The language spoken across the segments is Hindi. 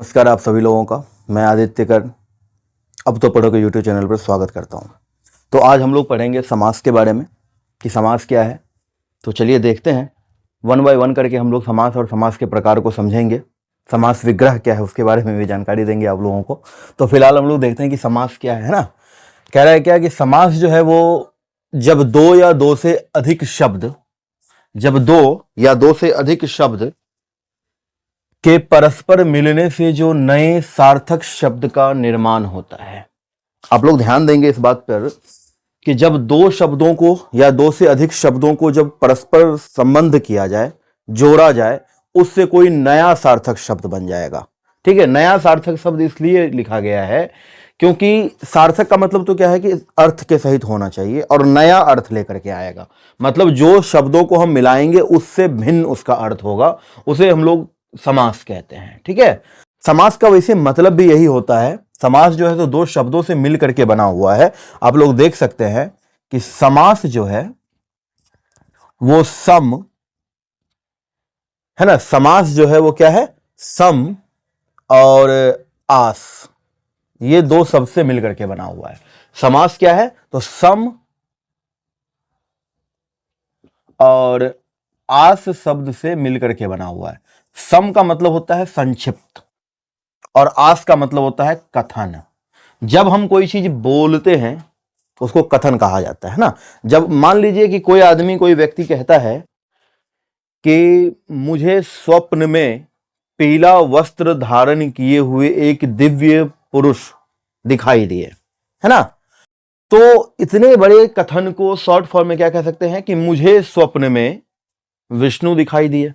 नमस्कार आप सभी लोगों का। मैं आदित्य कर अब तो पढ़ो के यूट्यूब चैनल पर स्वागत करता हूं। तो आज हम लोग पढ़ेंगे समास के बारे में कि समास क्या है। तो चलिए देखते हैं, वन बाय वन करके हम लोग समास और समास के प्रकार को समझेंगे। समास विग्रह क्या है उसके बारे में भी जानकारी देंगे आप लोगों को। तो फिलहाल हम लोग देखते हैं कि समास क्या है ना। कह रहा है क्या कि समास जो है वो जब दो या दो से अधिक शब्द के परस्पर मिलने से जो नए सार्थक शब्द का निर्माण होता है। आप लोग ध्यान देंगे इस बात पर कि जब दो शब्दों को या दो से अधिक शब्दों को जब परस्पर संबंध किया जाए, जोड़ा जाए, उससे कोई नया सार्थक शब्द बन जाएगा। ठीक है, नया सार्थक शब्द इसलिए लिखा गया है क्योंकि सार्थक का मतलब तो क्या है कि अर्थ के सहित होना चाहिए और नया अर्थ लेकर के आएगा। मतलब जो शब्दों को हम मिलाएंगे उससे भिन्न उसका अर्थ होगा, उसे हम लोग समास कहते हैं। ठीक है, समास का वैसे मतलब भी यही होता है। समास जो है तो दो शब्दों से मिल करके बना हुआ है। आप लोग देख सकते हैं कि समास जो है वो सम है ना। समास जो है वो क्या है, सम और आस, ये दो शब्द से मिल करके बना हुआ है। समास क्या है तो सम और आस शब्द से मिलकर के बना हुआ है। सम का मतलब होता है संक्षिप्त और आस का मतलब होता है कथन। जब हम कोई चीज बोलते हैं तो उसको कथन कहा जाता है ना। जब मान लीजिए कि कोई आदमी, कोई व्यक्ति कहता है कि मुझे स्वप्न में पीला वस्त्र धारण किए हुए एक दिव्य पुरुष दिखाई दिए, है ना। तो इतने बड़े कथन को शॉर्ट फॉर्म में क्या कह सकते हैं कि मुझे स्वप्न में विष्णु दिखाई दिए,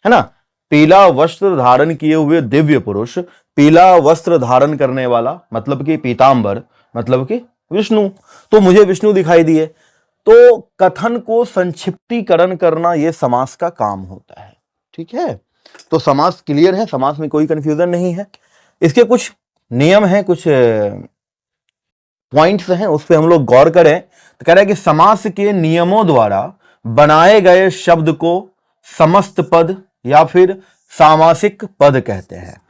है ना। पीला वस्त्र धारण किए हुए दिव्य पुरुष, पीला वस्त्र धारण करने वाला मतलब कि पीतांबर, मतलब कि विष्णु। तो मुझे विष्णु दिखाई दिए। तो कथन को संक्षिप्तीकरण करना यह समास का काम होता है। ठीक है, तो समास क्लियर है, समास में कोई कंफ्यूजन नहीं है। इसके कुछ नियम हैं, कुछ पॉइंट्स हैं, उस पर हम लोग गौर करें। तो कह रहा है कि समास के नियमों द्वारा बनाए गए शब्द को समस्त पद या फिर सामासिक पद कहते हैं।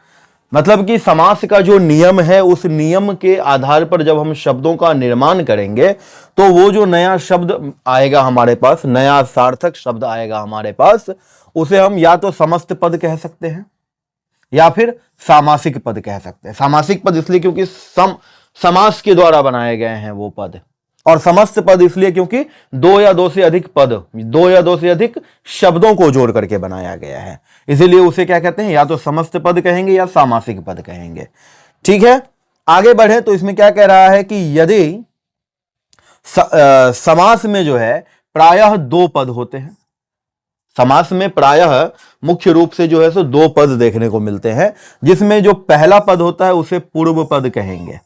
मतलब कि समास का जो नियम है उस नियम के आधार पर जब हम शब्दों का निर्माण करेंगे तो वो जो नया शब्द आएगा हमारे पास, नया सार्थक शब्द आएगा हमारे पास, उसे हम या तो समस्त पद कह सकते हैं या फिर सामासिक पद कह सकते हैं। सामासिक पद इसलिए क्योंकि समास के द्वारा बनाए गए हैं वो पद, और समस्त पद इसलिए क्योंकि दो या दो से अधिक शब्दों को जोड़ करके बनाया गया है। इसीलिए उसे क्या कहते हैं, या तो समस्त पद कहेंगे या सामासिक पद कहेंगे। ठीक है, आगे बढ़े तो इसमें क्या कह रहा है कि यदि समास में जो है प्रायः दो पद होते हैं। समास में प्रायः मुख्य रूप से जो है सो दो पद देखने को मिलते हैं, जिसमें जो पहला पद होता है उसे पूर्व पद कहेंगे,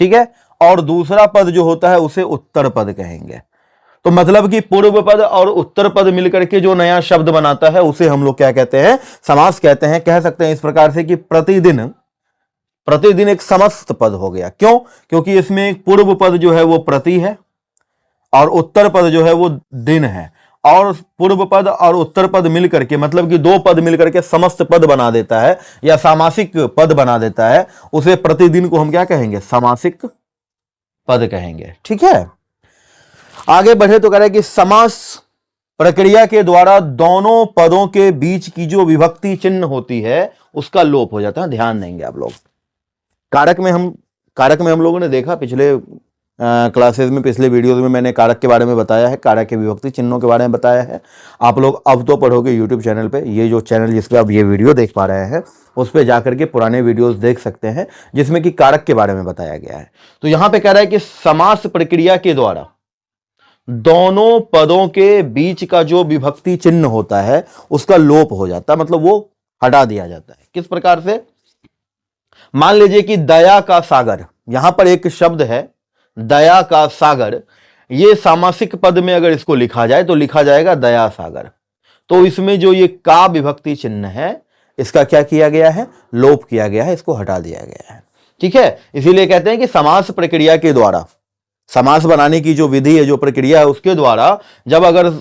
ठीक है, और दूसरा पद जो होता है उसे उत्तर पद कहेंगे। तो मतलब कि पूर्व पद और उत्तर पद मिलकर के जो नया शब्द बनाता है उसे हम लोग क्या कहते हैं, समास कहते हैं। कह सकते हैं इस प्रकार से कि प्रतिदिन एक समस्त पद हो गया। क्यों? क्योंकि इसमें एक पूर्व पद जो है वो प्रति है और उत्तर पद जो है वो दिन है, और पूर्व पद और उत्तर पद मिलकर के मतलब कि दो पद मिलकर के समस्त पद बना देता है या सामासिक पद बना देता है। उसे प्रतिदिन को हम क्या कहेंगे, सामासिक पद कहेंगे। ठीक है, आगे बढ़े तो कह रहे हैं कि समास प्रक्रिया के द्वारा दोनों पदों के बीच की जो विभक्ति चिन्ह होती है उसका लोप हो जाता है। ध्यान देंगे आप लोग। कारक में हम लोगों ने देखा पिछले क्लासेस में, पिछले वीडियोस में मैंने कारक के बारे में बताया है, कारक के विभक्ति चिन्हों के बारे में बताया है। आप लोग अब तो पढ़ोगे यूट्यूब चैनल पे, ये जो चैनल जिस पे आप ये वीडियो देख पा रहे हैं उस पे जाकर के पुराने वीडियोस देख सकते हैं जिसमें कि कारक के बारे में बताया गया है। तो यहां पे कह रहा है कि समास प्रक्रिया के द्वारा दोनों पदों के बीच का जो विभक्ति चिन्ह होता है उसका लोप हो जाता है, मतलब वो हटा दिया जाता है। किस प्रकार से? मान लीजिए कि दया का सागर, यहां पर एक शब्द है दया का सागर, ये सामासिक पद में अगर इसको लिखा जाए तो लिखा जाएगा दया सागर। तो इसमें जो ये का विभक्ति चिन्ह है इसका क्या किया गया है, लोप किया गया है, इसको हटा दिया गया है। ठीक है, इसीलिए कहते हैं कि समास प्रक्रिया के द्वारा, समास बनाने की जो विधि है, जो प्रक्रिया है, उसके द्वारा जब अगर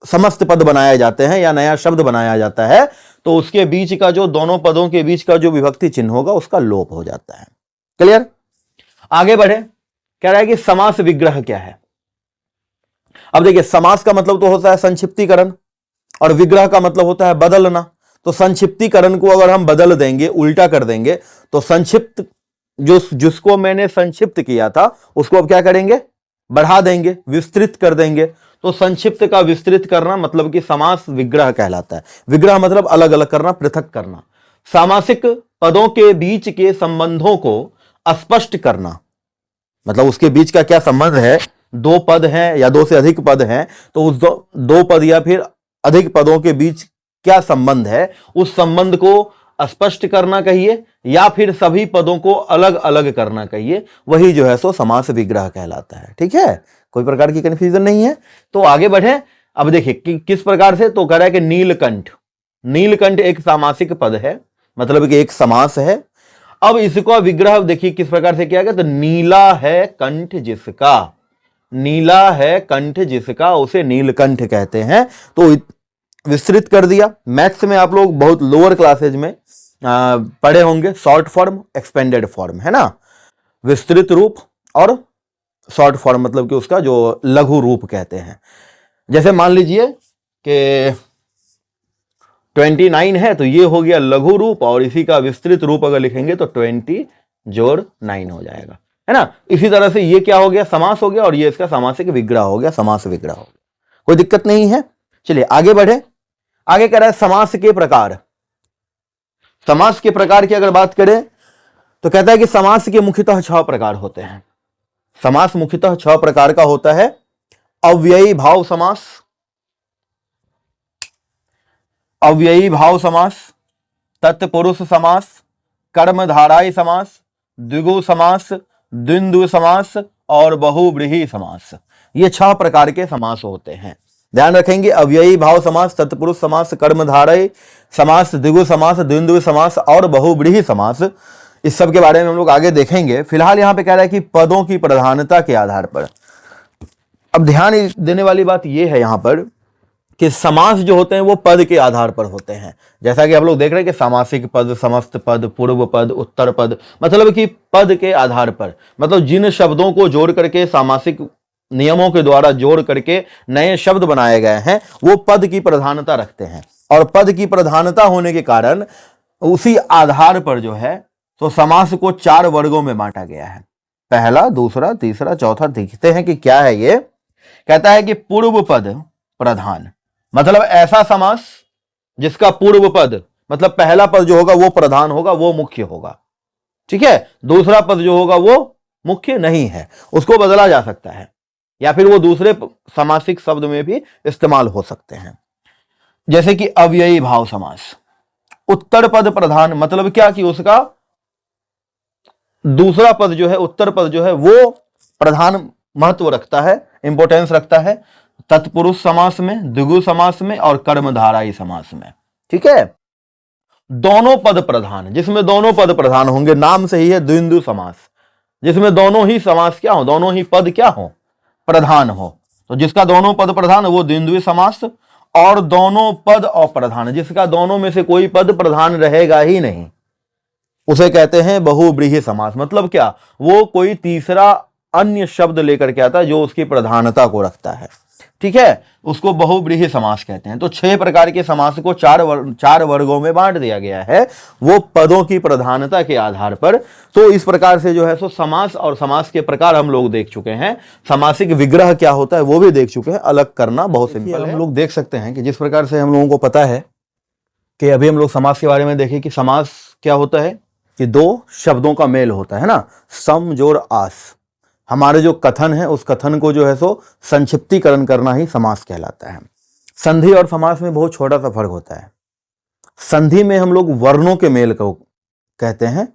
समस्त पद बनाए जाते हैं या नया शब्द बनाया जाता है तो उसके बीच का जो दोनों पदों के बीच का जो विभक्ति चिन्ह होगा उसका लोप हो जाता है। क्लियर? आगे बढ़े, कह रहा है कि समास विग्रह क्या है। अब देखिए, समास का मतलब तो होता है संक्षिप्तीकरण और विग्रह का मतलब होता है बदलना। तो संक्षिप्तीकरण को अगर हम बदल देंगे, उल्टा कर देंगे, तो संक्षिप्त जिसको मैंने संक्षिप्त किया था उसको अब क्या करेंगे, बढ़ा देंगे, विस्तृत कर देंगे। तो संक्षिप्त का विस्तृत करना मतलब कि समास विग्रह कहलाता है। विग्रह मतलब अलग अलग करना, पृथक करना। सामासिक पदों के बीच के संबंधों को स्पष्ट करना, मतलब उसके बीच का क्या संबंध है, दो पद हैं या दो से अधिक पद हैं, तो उस दो पद या फिर अधिक पदों के बीच क्या संबंध है, उस संबंध को स्पष्ट करना कहिए या फिर सभी पदों को अलग अलग करना कहिए, वही जो है सो समास विग्रह कहलाता है। ठीक है, कोई प्रकार की कंफ्यूजन नहीं है। तो आगे बढ़े। अब देखिए किस प्रकार से, तो कह रहा है कि नीलकंठ, नीलकंठ एक सामासिक पद है, मतलब कि एक समास है। अब इसको विग्रह देखिए किस प्रकार से किया गया, तो नीला है कंठ जिसका, नीला है कंठ जिसका, उसे नीलकंठ कहते हैं। तो विस्तृत कर दिया। मैथ्स में आप लोग बहुत लोअर क्लासेज में पढ़े होंगे शॉर्ट फॉर्म, एक्सपेंडेड फॉर्म, है ना, विस्तृत रूप और शॉर्ट फॉर्म मतलब कि उसका जो लघु रूप कहते हैं। जैसे मान लीजिए कि 29 है तो ये हो गया लघु रूप, और इसी का विस्तृत रूप अगर लिखेंगे तो 20 जोड़ 9 हो जाएगा, है ना। इसी तरह से ये क्या हो गया, समास हो गया, और ये इसका सामासिक विग्रह हो गया, समास विग्रह हो गया। कोई दिक्कत नहीं है। चलिए आगे बढ़े। आगे कह रहा है समास के प्रकार। समास के प्रकार की अगर बात करें तो कहता है कि समास के मुख्यतः 6 प्रकार होते हैं। समास मुख्यतः 6 प्रकार का होता है। अव्ययी भाव समास, अव्ययी भाव समास, तत्पुरुष समास, कर्मधारायी समास, द्विगु समास, द्वंद्व समास और बहुव्रीहि समास। ये 6 प्रकार के समास होते हैं। ध्यान रखेंगे, अव्ययी भाव समास, तत्पुरुष समास, कर्मधारय समास, द्विगु समास, द्वंद्व समास और बहुव्रीहि समास। इस सब के बारे में हम लोग आगे देखेंगे। फिलहाल यहां पे कह रहा है कि पदों की प्रधानता के आधार पर। अब ध्यान देने वाली बात यह है यहां पर कि समास जो होते हैं वो पद के आधार पर होते हैं। जैसा कि आप लोग देख रहे हैं कि सामासिक पद, समस्त पद, पूर्व पद, उत्तर पद, मतलब कि पद के आधार पर, मतलब जिन शब्दों को जोड़ करके सामासिक नियमों के द्वारा जोड़ करके नए शब्द बनाए गए हैं वो पद की प्रधानता रखते हैं। और पद की प्रधानता होने के कारण उसी आधार पर जो है तो समास को 4 वर्गों में बांटा गया है। पहला, दूसरा, तीसरा, चौथा। देखते हैं कि क्या है ये। कहता है कि पूर्व पद प्रधान, मतलब ऐसा समास जिसका पूर्व पद, मतलब पहला पद जो होगा वो प्रधान होगा, वो मुख्य होगा। ठीक है, दूसरा पद जो होगा वो मुख्य नहीं है, उसको बदला जा सकता है, या फिर वो दूसरे सामासिक शब्द में भी इस्तेमाल हो सकते हैं। जैसे कि अव्ययी भाव समास। उत्तर पद प्रधान, मतलब क्या कि उसका दूसरा पद जो है, उत्तर पद जो है वो प्रधान महत्व रखता है, इंपॉर्टेंस रखता है तत्पुरुष समास में, द्विगु समास में और कर्मधारायी समास में। ठीक है, दोनों पद प्रधान, जिसमें दोनों पद प्रधान होंगे, नाम से ही है द्वंद्व समास, जिसमें दोनों ही समास क्या हो, दोनों ही पद क्या हो, प्रधान हो। तो जिसका दोनों पद प्रधान वो द्वंद्वी समास, और दोनों पद अप्रधान, जिसका दोनों में से कोई पद प्रधान रहेगा ही नहीं, उसे कहते हैं बहुव्रीहि समास। मतलब क्या, वो कोई तीसरा अन्य शब्द लेकर के आता है जो उसकी प्रधानता को रखता है। ठीक है, उसको बहुव्रीहि समास कहते हैं। तो 6 प्रकार के समास को 4 वर्गों में बांट दिया गया है, वो पदों की प्रधानता के आधार पर। तो इस प्रकार से जो है सो समास और समास के प्रकार हम लोग देख चुके हैं। समासिक विग्रह क्या होता है वो भी देख चुके हैं। अलग करना बहुत सिंपल है। हम लोग देख सकते हैं कि जिस प्रकार से हम लोगों को पता है कि अभी हम लोग समास के बारे में देखें कि समास क्या होता है कि 2 शब्दों का मेल होता है ना, सम जोड़ आस। हमारे जो कथन है उस कथन को जो है सो संक्षिप्तीकरण करना ही समास कहलाता है। संधि और समास में बहुत छोटा सा फर्क होता है। संधि में हम लोग वर्णों के मेल को कहते हैं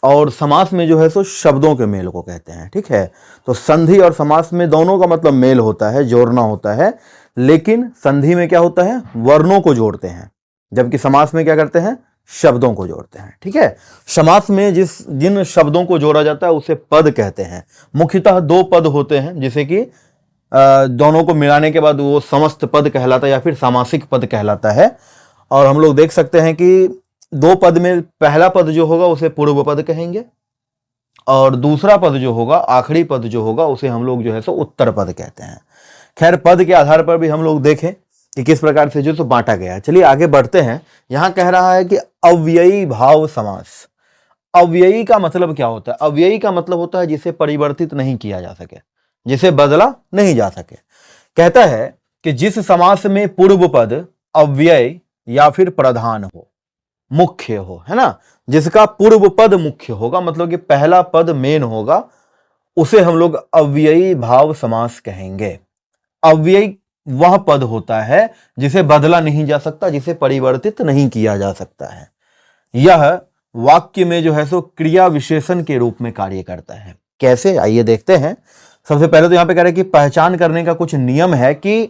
और समास में जो है सो शब्दों के मेल को कहते हैं। ठीक है, तो संधि और समास में दोनों का मतलब मेल होता है, जोड़ना होता है, लेकिन संधि में क्या होता है, वर्णों को जोड़ते हैं, जबकि समास में क्या करते हैं, शब्दों को जोड़ते हैं। ठीक है, समास में जिन शब्दों को जोड़ा जाता है उसे पद कहते हैं। मुख्यतः 2 पद होते हैं, जैसे कि दोनों को मिलाने के बाद वो समस्त पद कहलाता है या फिर सामासिक पद कहलाता है। और हम लोग देख सकते हैं कि दो पद में पहला पद जो होगा उसे पूर्व पद कहेंगे और दूसरा पद जो होगा, आखिरी पद जो होगा, उसे हम लोग जो है सो उत्तर पद कहते हैं। खैर, पद के आधार पर भी हम लोग देखें कि किस प्रकार से जो सो बांटा गया है। चलिए आगे बढ़ते हैं। यहां कह रहा है कि अव्ययी भाव समास। अव्ययी का मतलब क्या होता है? अव्ययी का मतलब होता है जिसे परिवर्तित नहीं किया जा सके, जिसे बदला नहीं जा सके। कहता है कि जिस समास में पूर्व पद अव्यय या फिर प्रधान हो, मुख्य हो, है ना, जिसका पूर्व पद मुख्य होगा, मतलब कि पहला पद मेन होगा, उसे हम लोग अव्ययी भाव समास कहेंगे। अव्ययी वह पद होता है जिसे बदला नहीं जा सकता, जिसे परिवर्तित नहीं किया जा सकता है। यह वाक्य में जो है सो क्रिया विशेषण के रूप में कार्य करता है। कैसे, आइए देखते हैं। सबसे पहले तो यहां पे कह रहे हैं कि पहचान करने का कुछ नियम है कि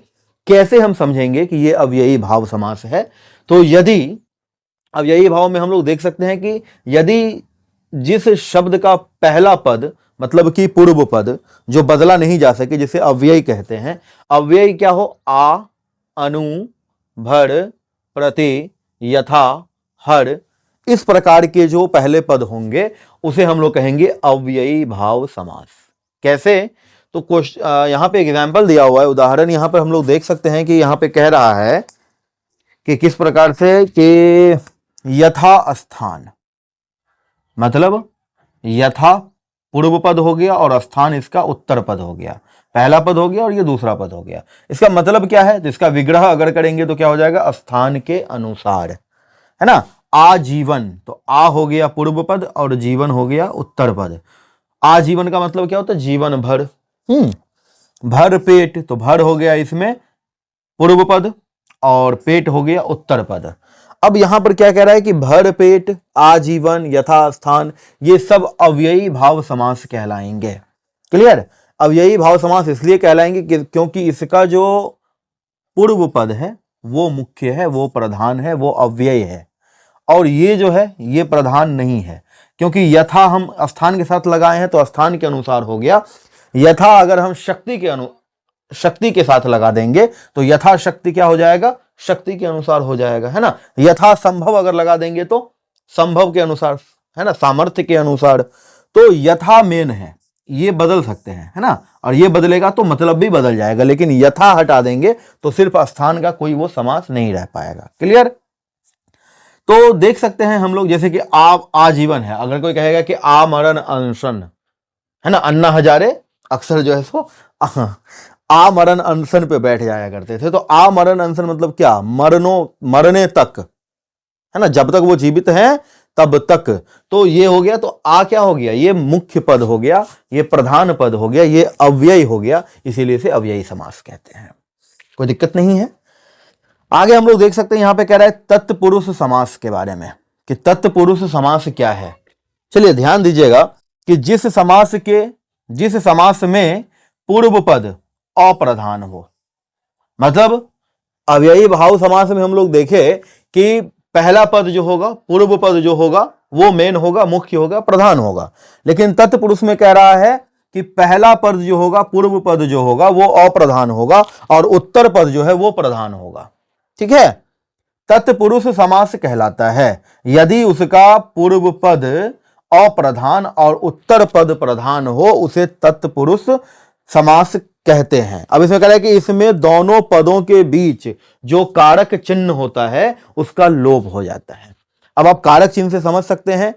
कैसे हम समझेंगे कि यह अव्ययी भाव समास है। तो यदि अव्ययी भाव में हम लोग देख सकते हैं कि यदि जिस शब्द का पहला पद मतलब कि पूर्व पद जो बदला नहीं जा सके, जिसे अव्ययी कहते हैं, अव्ययी क्या हो, आ, अनु, भर, प्रति, यथा, हर, इस प्रकार के जो पहले पद होंगे उसे हम लोग कहेंगे अव्ययी भाव समास। कैसे, तो यहां पे एग्जाम्पल दिया हुआ है, उदाहरण यहां पर हम लोग देख सकते हैं कि यहां पे कह रहा है कि किस प्रकार से, कि यथा स्थान, मतलब यथा पूर्व पद हो गया और स्थान इसका उत्तर पद हो गया। पहला पद हो गया और ये दूसरा पद हो गया। इसका मतलब क्या है? तो इसका विग्रह अगर करेंगे तो क्या हो जाएगा, स्थान के अनुसार, है ना। आजीवन, तो आ हो गया पूर्व पद और जीवन हो गया उत्तर पद। आजीवन का मतलब क्या होता है, जीवन भर। भर पेट, तो भर हो गया इसमें पूर्व पद और पेट हो गया उत्तर पद। अब यहां पर क्या कह रहा है कि भर पेट, आजीवन, यथास्थान, ये सब अव्ययी भाव समास कहलाएंगे। क्लियर? अव्ययी भाव समास इसलिए कहलाएंगे क्योंकि इसका जो पूर्व पद है वो मुख्य है, वो प्रधान है, वो अव्यय है, और ये जो है ये प्रधान नहीं है। क्योंकि यथा हम स्थान के साथ लगाए हैं तो स्थान के अनुसार हो गया। यथा अगर हम शक्ति के साथ लगा देंगे तो यथा शक्ति क्या हो जाएगा, शक्ति के अनुसार हो जाएगा, है ना। यथा संभव अगर लगा देंगे तो संभव के अनुसार, है ना, सामर्थ्य के अनुसार। तो यथा मेन है, ये बदल सकते हैं, है ना, और ये बदलेगा तो मतलब भी बदल जाएगा, लेकिन यथा हटा देंगे तो सिर्फ स्थान का कोई वो समास नहीं रह पाएगा। क्लियर? तो देख सकते हैं हम लोग, जैसे कि आजीवन है, अगर कोई कहेगा कि आमरण अनशन, है ना, अन्ना हजारे अक्सर जो है सो आमरण अनशन पे बैठ जाया करते थे। तो आमरण अनशन मतलब क्या, मरने तक, है ना, जब तक वो जीवित हैं तब तक। तो ये हो गया, तो आ क्या हो गया, ये मुख्य पद हो गया, ये प्रधान पद हो गया, ये अव्यय हो गया, इसीलिए इसे अव्ययी समास कहते हैं। कोई दिक्कत नहीं है। आगे हम लोग देख सकते हैं, यहां पे कह रहा है तत्पुरुष समास के बारे में, कि तत्पुरुष समास क्या है। चलिए ध्यान दीजिएगा कि जिस समास में पूर्व पद अप्रधान हो, मतलब अव्ययी भाव समास में हम लोग देखें कि पहला पद जो होगा, पूर्व पद जो होगा वो मेन होगा, मुख्य होगा, प्रधान होगा। लेकिन तत्पुरुष में कह रहा है कि पहला पद जो होगा, पूर्व पद जो होगा वो अप्रधान होगा और उत्तर पद जो है वो प्रधान होगा। ठीक है, तत्पुरुष समास कहलाता है यदि उसका पूर्व पद अप्रधान और उत्तर पद प्रधान हो, उसे तत्पुरुष समास कहते हैं। अब इसमें कह रहा है कि इसमें दोनों पदों के बीच जो कारक चिन्ह होता है उसका लोप हो जाता है। अब आप कारक चिन्ह से समझ सकते हैं,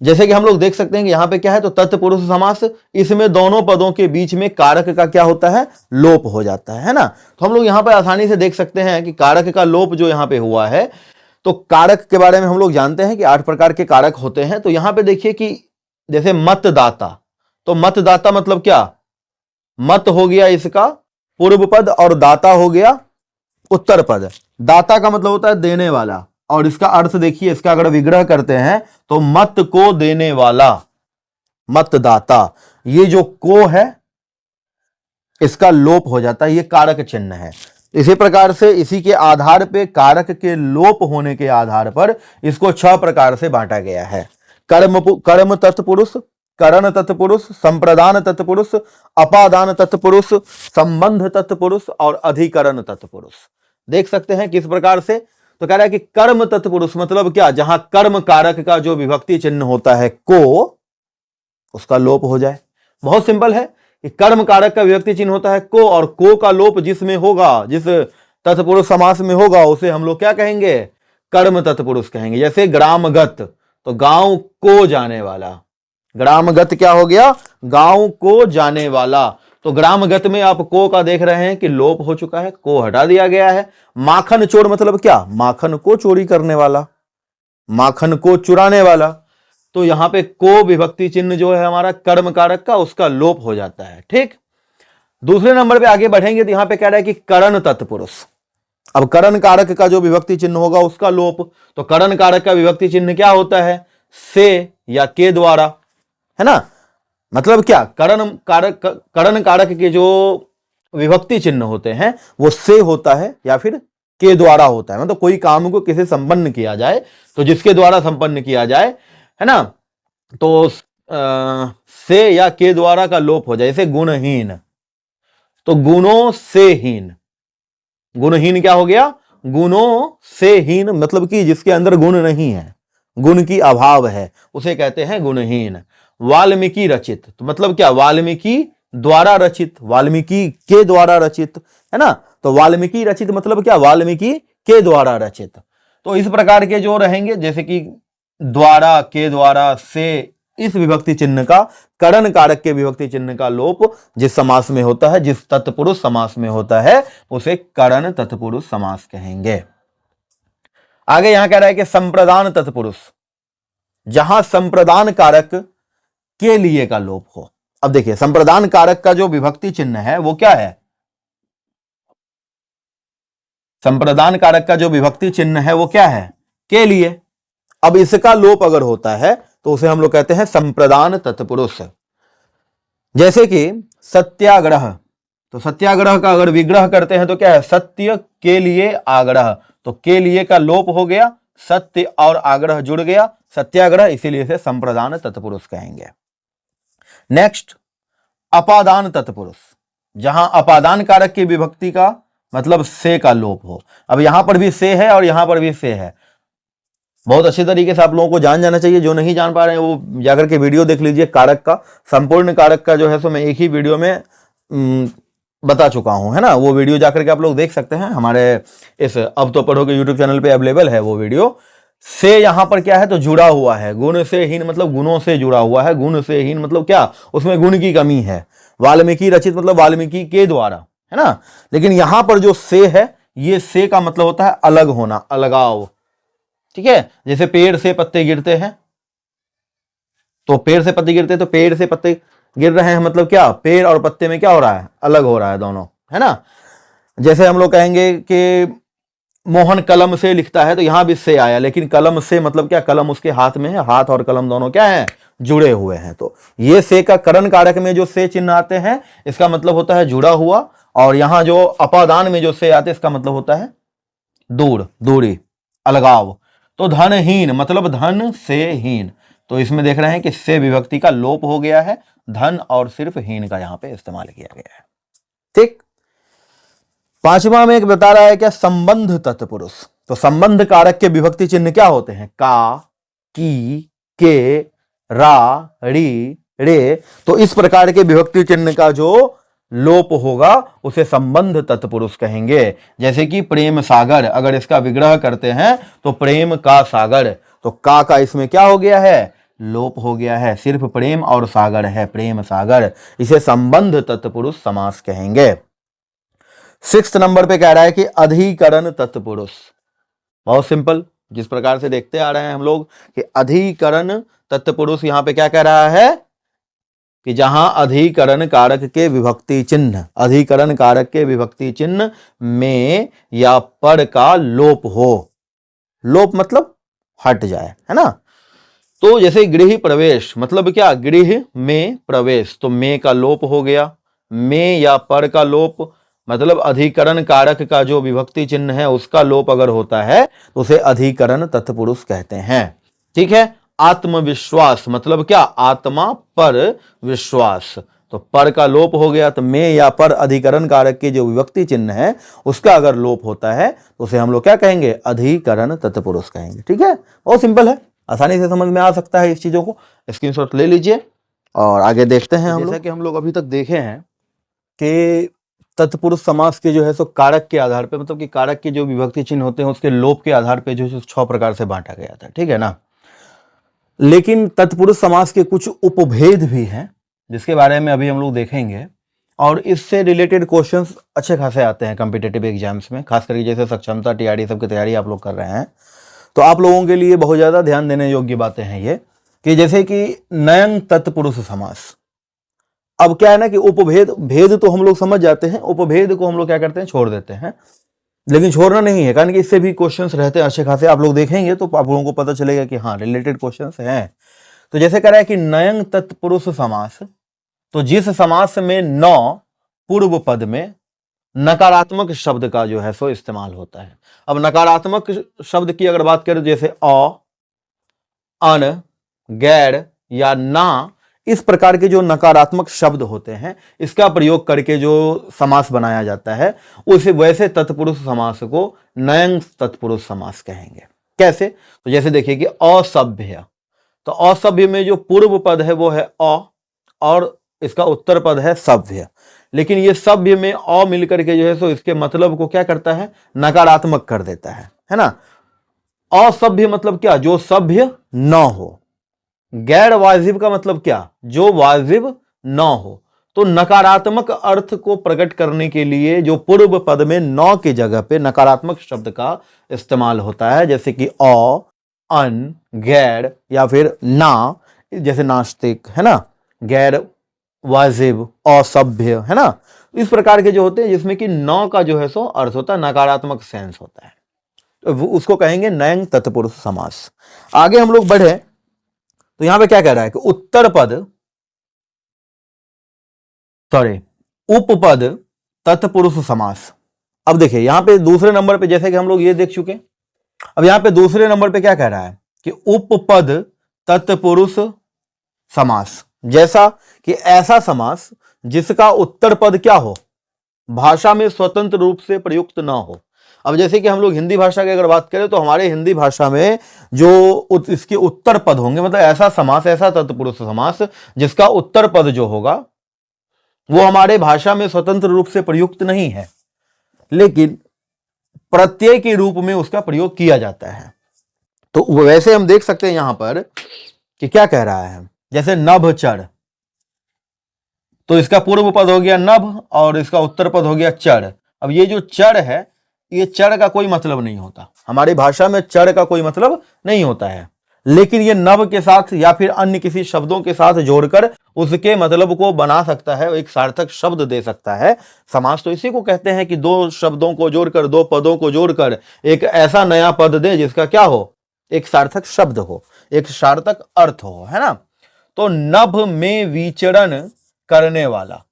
जैसे कि हम लोग देख सकते हैं कि यहां पे क्या है, तो तत्पुरुष समास, इसमें दोनों पदों के बीच में कारक का क्या होता है, लोप हो जाता है ना। तो हम लोग यहां पर आसानी से देख सकते हैं कि कारक का लोप जो यहां पे हुआ है, तो कारक के बारे में हम लोग जानते हैं कि 8 प्रकार के कारक होते हैं। तो यहां पे देखिए कि जैसे मतदाता, तो मतदाता मतलब क्या, मत हो गया इसका पूर्व पद और दाता हो गया उत्तर पद। दाता का मतलब होता है देने वाला, और इसका अर्थ देखिए, इसका अगर विग्रह करते हैं तो मत को देने वाला, मतदाता, ये जो को है इसका लोप हो जाता है, ये कारक चिन्ह है। इसी प्रकार से इसी के आधार पे, कारक के लोप होने के आधार पर इसको 6 प्रकार से बांटा गया है। कर्म तत्पुरुष, करण तत्पुरुष, संप्रदान तत्पुरुष, अपादान तत्पुरुष, संबंध तत्पुरुष और अधिकरण तत्पुरुष। देख सकते हैं किस प्रकार से। तो कह रहा है कि कर्म तत्पुरुष मतलब क्या, जहां कर्म कारक का जो विभक्ति चिन्ह होता है को, उसका लोप हो जाए। बहुत सिंपल है कि कर्म कारक का विभक्ति चिन्ह होता है को, और को का लोप जिसमें होगा, जिस तत्पुरुष समास में होगा, उसे हम लोग क्या कहेंगे, कर्म तत्पुरुष कहेंगे। जैसे ग्रामगत, तो गांव को जाने वाला, ग्रामगत क्या हो गया, गांव को जाने वाला। तो ग्रामगत में आप को का देख रहे हैं कि लोप हो चुका है, को हटा दिया गया है। माखन चोर मतलब क्या, माखन को चोरी करने वाला, माखन को चुराने वाला। तो यहां पे को विभक्ति चिन्ह जो है हमारा कर्म कारक का, उसका लोप हो जाता है। ठीक, दूसरे नंबर पे आगे बढ़ेंगे तो यहां पे कह रहा है कि करण तत्पुरुष। अब करण कारक का जो विभक्ति चिन्ह होगा उसका लोप। तो करण कारक का विभक्ति चिन्ह क्या होता है, से या के द्वारा, है ना। मतलब क्या, करण कारक के जो विभक्ति चिन्ह होते हैं वो से होता है या फिर के द्वारा होता है। मतलब कोई काम को किसी संपन्न किया जाए तो जिसके द्वारा संपन्न किया जाए, है ना, तो से या के द्वारा का लोप हो जाए। जैसे गुणहीन, तो गुणों से हीन, गुणहीन क्या हो गया, गुणों से हीन, मतलब कि जिसके अंदर गुण नहीं है, गुण की अभाव है, उसे कहते हैं गुणहीन। वाल्मीकि रचित, तो मतलब क्या, वाल्मीकि द्वारा रचित, वाल्मीकि के द्वारा रचित, है ना। तो वाल्मीकि रचित मतलब क्या, वाल्मीकि के द्वारा रचित। तो इस प्रकार के जो रहेंगे, जैसे कि द्वारा, के द्वारा, से, इस विभक्ति चिन्ह का, करण कारक के विभक्ति चिन्ह का लोप जिस समास में होता है, जिस तत्पुरुष समास में होता है, उसे करण तत्पुरुष समास कहेंगे। आगे यहां कह रहा है कि संप्रदान तत्पुरुष, जहां संप्रदान कारक के लिए का लोप हो। अब देखिए, संप्रदान कारक का जो विभक्ति चिन्ह है वो क्या है, संप्रदान कारक का जो विभक्ति चिन्ह है वो क्या है, के लिए। अब इसका लोप अगर होता है तो उसे हम लोग कहते हैं संप्रदान तत्पुरुष। जैसे कि सत्याग्रह, तो सत्याग्रह का अगर विग्रह करते हैं तो क्या है, सत्य के लिए आग्रह, तो के लिए का लोप हो गया, सत्य और आग्रह जुड़ गया, सत्याग्रह, इसीलिए इसे संप्रदान तत्पुरुष कहेंगे। नेक्स्ट, अपादान तत्पुरुष, जहां अपादान कारक की विभक्ति का मतलब से का लोप हो। अब यहां पर भी से है और यहां पर भी से है। बहुत अच्छे तरीके से आप लोगों को जान जाना चाहिए। जो नहीं जान पा रहे हैं वो जाकर के वीडियो देख लीजिए। कारक का, संपूर्ण कारक का जो है सो मैं एक ही वीडियो में बता चुका हूं, है ना। वो वीडियो जाकर के आप लोग देख सकते हैं, हमारे इस अब तो पढ़ोगे यूट्यूब चैनल पे अवेलेबल है वो वीडियो। से यहां पर क्या है, तो जुड़ा हुआ है, गुण से हीन मतलब गुणों से जुड़ा हुआ है, गुण से हीन मतलब क्या, उसमें गुण की कमी है। वाल्मीकि रचित मतलब वाल्मीकि के द्वारा, है ना। लेकिन यहां पर जो से है, ये से का मतलब होता है अलग होना, अलगाव। ठीक है, जैसे पेड़ से पत्ते गिरते हैं, तो पेड़ से पत्ते गिरते हैं, तो पेड़ से पत्ते गिर रहे हैं मतलब क्या, पेड़ और पत्ते में क्या हो रहा है, अलग हो रहा है दोनों, है ना। जैसे हम लोग कहेंगे कि मोहन कलम से लिखता है, तो यहां भी से आया, लेकिन कलम से मतलब क्या, कलम उसके हाथ में है, हाथ और कलम दोनों क्या है, जुड़े हुए हैं। तो ये से का करण कारक में जो से चिन्ह आते हैं, इसका मतलब होता है जुड़ा हुआ, और यहां जो अपादान में जो से आते हैं, इसका मतलब होता है दूर, दूरी, अलगाव। तो धनहीन मतलब धन से हीन, तो इसमें देख रहे हैं कि से विभक्ति का लोप हो गया है, धन और सिर्फ हीन का यहां पे इस्तेमाल किया गया है। ठीक, पांचवा में एक बता रहा है क्या, संबंध तत्पुरुष। तो संबंध कारक के विभक्ति चिन्ह क्या होते हैं, का, की, के, रा, री, रे। तो इस प्रकार के विभक्ति चिन्ह का जो लोप होगा उसे संबंध तत्पुरुष कहेंगे। जैसे कि प्रेम सागर, अगर इसका विग्रह करते हैं तो प्रेम का सागर, तो का इसमें क्या हो गया है, लोप हो गया है, सिर्फ प्रेम और सागर है, प्रेम सागर, इसे संबंध तत्पुरुष समास कहेंगे। 6 नंबर पे कह रहा है कि अधिकरण तत्पुरुष। बहुत सिंपल, जिस प्रकार से देखते आ रहे हैं हम लोग कि अधिकरण तत्पुरुष, यहां पे क्या कह रहा है कि जहां अधिकरण कारक के विभक्ति चिन्ह, अधिकरण कारक के विभक्ति चिन्ह में या पर का लोप हो, लोप मतलब हट जाए, है ना। तो जैसे गृह प्रवेश मतलब क्या, गृह में प्रवेश, तो में का लोप हो गया, में या पर का लोप मतलब अधिकरण कारक का जो विभक्ति चिन्ह है उसका लोप अगर होता है तो उसे अधिकरण तत्पुरुष कहते हैं। ठीक है, आत्मविश्वास मतलब क्या, आत्मा पर विश्वास, तो पर का लोप हो गया, तो में या पर अधिकरण कारक के जो विभक्ति चिन्ह है उसका अगर लोप होता है तो उसे हम लोग क्या कहेंगे, अधिकरण तत्पुरुष कहेंगे। ठीक है, बहुत सिंपल है, आसानी से समझ में आ सकता है। इस चीजों को स्क्रीनशॉट ले लीजिए और आगे देखते हैं। हम जैसा कि हम लोग अभी तक देखे हैं कि तत्पुरुष समास के जो है सो कारक के आधार पे, मतलब कि कारक के जो विभक्ति चिन्ह होते हैं उसके लोप के आधार पे जो है 6 प्रकार से बांटा गया था। ठीक है ना, लेकिन तत्पुरुष समास के कुछ उपभेद भी हैं जिसके बारे में अभी हम लोग देखेंगे, और इससे रिलेटेड क्वेश्चंस अच्छे खासे आते हैं कॉम्पिटिटिव एग्जाम्स में, खास करके जैसे सक्षमता, टीआरडी सब की तैयारी आप लोग कर रहे हैं तो आप लोगों के लिए बहुत ज़्यादा ध्यान देने योग्य बातें हैं ये, कि जैसे कि नयन तत्पुरुष समास। अब क्या है ना कि उपभेद, भेद तो हम लोग समझ जाते हैं, उपभेद को हम लोग क्या करते हैं, छोड़ देते हैं, लेकिन छोड़ना नहीं है, कारण कि इससे भी क्वेश्चंस रहते हैं अच्छे खासे, आप लोग देखेंगे तो आप लोगों को पता चलेगा कि हाँ रिलेटेड क्वेश्चंस हैं। तो जैसे कह रहा है कि नयन तत्पुरुष समास, तो जिस समास में न पूर्व पद में नकारात्मक शब्द का जो है सो इस्तेमाल होता है। अब नकारात्मक शब्द की अगर बात करें जैसे अ, अन, गैर या ना, इस प्रकार के जो नकारात्मक शब्द होते हैं इसका प्रयोग करके जो समास बनाया जाता है उसे वैसे तत्पुरुष समास को नयन तत्पुरुष समास कहेंगे। कैसे, तो जैसे देखिए कि असभ्य, तो असभ्य में जो पूर्व पद है वो है अ और इसका उत्तर पद है सभ्य, लेकिन ये सभ्य में अ मिलकर के जो है सो इसके मतलब को क्या करता है, नकारात्मक कर देता है ना। असभ्य मतलब क्या, जो सभ्य न हो। गैर वाजिब का मतलब क्या, जो वाजिब न हो। तो नकारात्मक अर्थ को प्रकट करने के लिए जो पूर्व पद में न के जगह पे नकारात्मक शब्द का इस्तेमाल होता है, जैसे कि अ, अन, गैर या फिर ना, जैसे नास्तिक है ना, गैर वाजिब, असभ्य है ना, इस प्रकार के जो होते हैं जिसमें कि न का जो है सो अर्थ होता है नकारात्मक सेंस होता है, तो उसको कहेंगे नयन तत्पुरुष समास। आगे हम लोग बढ़े तो यहां पे क्या कह रहा है कि उत्तर पद, सॉरी उपपद तत्पुरुष समास। अब देखिए यहां पे दूसरे नंबर पे जैसे कि हम लोग ये देख चुके, अब यहां पे दूसरे नंबर पे क्या कह रहा है कि उपपद तत्पुरुष समास, जैसा कि ऐसा समास जिसका उत्तर पद क्या हो, भाषा में स्वतंत्र रूप से प्रयुक्त ना हो। अब जैसे कि हम लोग हिंदी भाषा की अगर बात करें तो हमारे हिंदी भाषा में जो इसके उत्तर पद होंगे, मतलब ऐसा समास, ऐसा तत्पुरुष समास जिसका उत्तर पद जो होगा वो हमारे भाषा में स्वतंत्र रूप से प्रयुक्त नहीं है, लेकिन प्रत्यय के रूप में उसका प्रयोग किया जाता है। तो वैसे हम देख सकते हैं यहां पर कि क्या कह रहा है, जैसे नभचर, तो इसका पूर्व पद हो गया नभ और इसका उत्तर पद हो गया चर। अब ये जो चर है, ये चर का कोई मतलब नहीं होता, हमारी भाषा में चर का कोई मतलब नहीं होता है, लेकिन ये नभ के साथ या फिर अन्य किसी शब्दों के साथ जोड़कर उसके मतलब को बना सकता है, एक सार्थक शब्द दे सकता है। समास तो इसी को कहते हैं कि दो शब्दों को जोड़कर, दो पदों को जोड़कर एक ऐसा नया पद दे जिसका क्या हो, एक सार्थक शब्द हो, एक सार्थक अर्थ हो, है ना। तो नभ में विचरण करने वाला,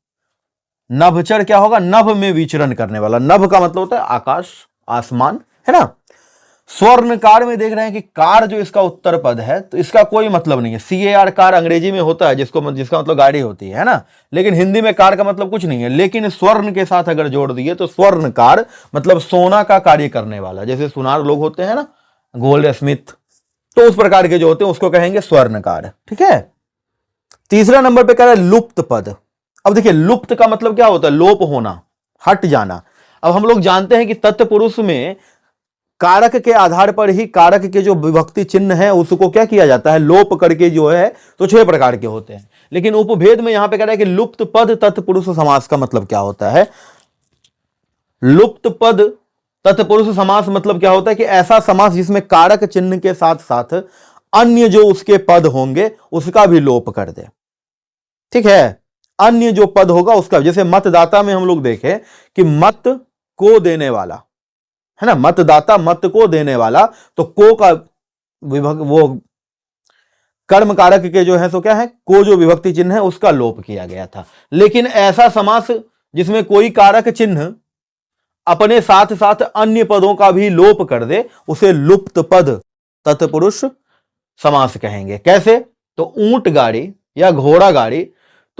नभचर क्या होगा, नभ में विचरण करने वाला। नभ का मतलब होता है आकाश, आसमान, है ना। स्वर्णकार में देख रहे हैं कि कार जो इसका उत्तर पद है तो इसका कोई मतलब नहीं है, CAR कार अंग्रेजी में होता है जिसका मतलब गाड़ी होती है ना, लेकिन हिंदी में कार का मतलब कुछ नहीं है। लेकिन स्वर्ण के साथ अगर जोड़ दिए तो स्वर्णकार मतलब सोना का कार्य करने वाला, जैसे सुनार लोग होते हैं ना, गोल्ड स्मिथ, तो उस प्रकार के जो होते हैं उसको कहेंगे स्वर्णकार। ठीक है, तीसरा नंबर पे कह रहा है लुप्त पद। अब देखिए लुप्त का मतलब क्या होता है, लोप होना, हट जाना। अब हम लोग जानते हैं कि तत्पुरुष में कारक के आधार पर ही कारक के जो विभक्ति चिन्ह है उसको क्या किया जाता है, लोप करके जो है तो 6 प्रकार के होते हैं। लेकिन उपभेद में यहां पे कह रहा है कि लुप्त पद तत्पुरुष समास का मतलब क्या होता है। लुप्त पद तत्पुरुष समास मतलब क्या होता है कि ऐसा समास जिसमें कारक चिन्ह के साथ साथ अन्य जो उसके पद होंगे उसका भी लोप कर दे। ठीक है, अन्य जो पद होगा उसका, जैसे मतदाता में हम लोग देखें कि मत को देने वाला, है ना, मतदाता मत को देने वाला, तो को का वो कर्म कारक के जो है सो क्या है, को जो विभक्ति चिन्ह है उसका लोप किया गया था। लेकिन ऐसा समास जिसमें कोई कारक चिन्ह अपने साथ साथ अन्य पदों का भी लोप कर दे उसे लुप्त पद तत्पुरुष समास कहेंगे। कैसे, तो ऊंट गाड़ी या घोड़ा गाड़ी,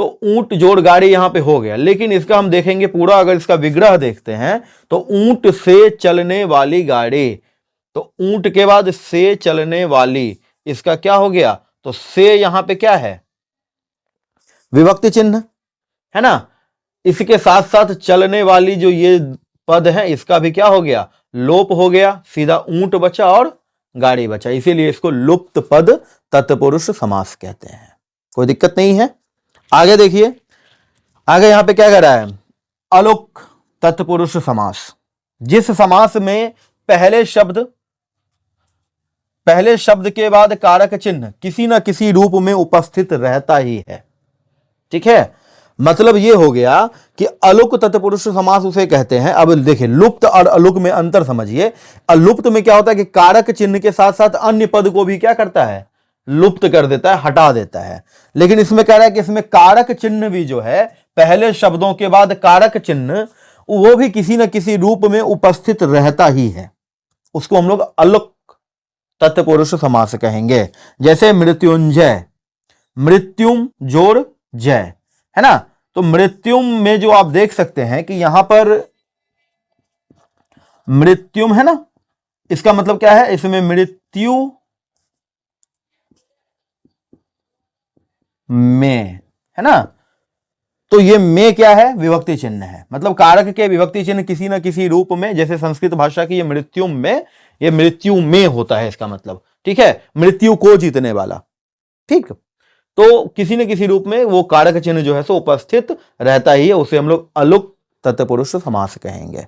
तो ऊंट जोड़ गाड़ी यहां पे हो गया, लेकिन इसका हम देखेंगे पूरा, अगर इसका विग्रह देखते हैं तो ऊंट से चलने वाली गाड़ी, तो ऊंट के बाद से चलने वाली, इसका क्या हो गया, तो से यहां पे क्या है, विभक्ति चिन्ह है ना। इसके साथ साथ चलने वाली जो ये पद है इसका भी क्या हो गया, लोप हो गया, सीधा ऊंट बचा और गाड़ी बचा, इसीलिए इसको लुप्त पद तत्पुरुष समास कहते हैं। कोई दिक्कत नहीं है। आगे देखिए, आगे यहां पे क्या कह रहा है, अलुक तत्पुरुष समास, जिस समास में पहले शब्द के बाद कारक चिन्ह किसी ना किसी रूप में उपस्थित रहता ही है। ठीक है, मतलब यह हो गया कि अलुक तत्पुरुष समास उसे कहते हैं। अब देखिए, लुप्त और अलुक में अंतर समझिए। अलुप्त में क्या होता है कि कारक चिन्ह के साथ साथ अन्य पद को भी क्या करता है, लुप्त कर देता है, हटा देता है। लेकिन इसमें कह रहा है कि इसमें कारक चिन्ह भी जो है, पहले शब्दों के बाद कारक चिन्ह, वो भी किसी न किसी रूप में उपस्थित रहता ही है। उसको हम लोग अलुक तत्पुरुष समास कहेंगे। जैसे मृत्युंजय, मृत्युम जोड़ जय, है ना। तो मृत्युम में जो आप देख सकते हैं कि यहां पर मृत्युम है ना, इसका मतलब क्या है, इसमें मृत्यु में, है ना। तो ये में क्या है, विभक्ति चिन्ह है, मतलब कारक के विभक्ति चिन्ह किसी ना किसी रूप में, जैसे संस्कृत भाषा की ये मृत्युम में, ये मृत्यु में होता है इसका मतलब। ठीक है, मृत्यु को जीतने वाला। ठीक, तो किसी न किसी रूप में वो कारक चिन्ह जो है सो उपस्थित रहता ही है, उसे हम लोग अलुक तत्पुरुष समास कहेंगे।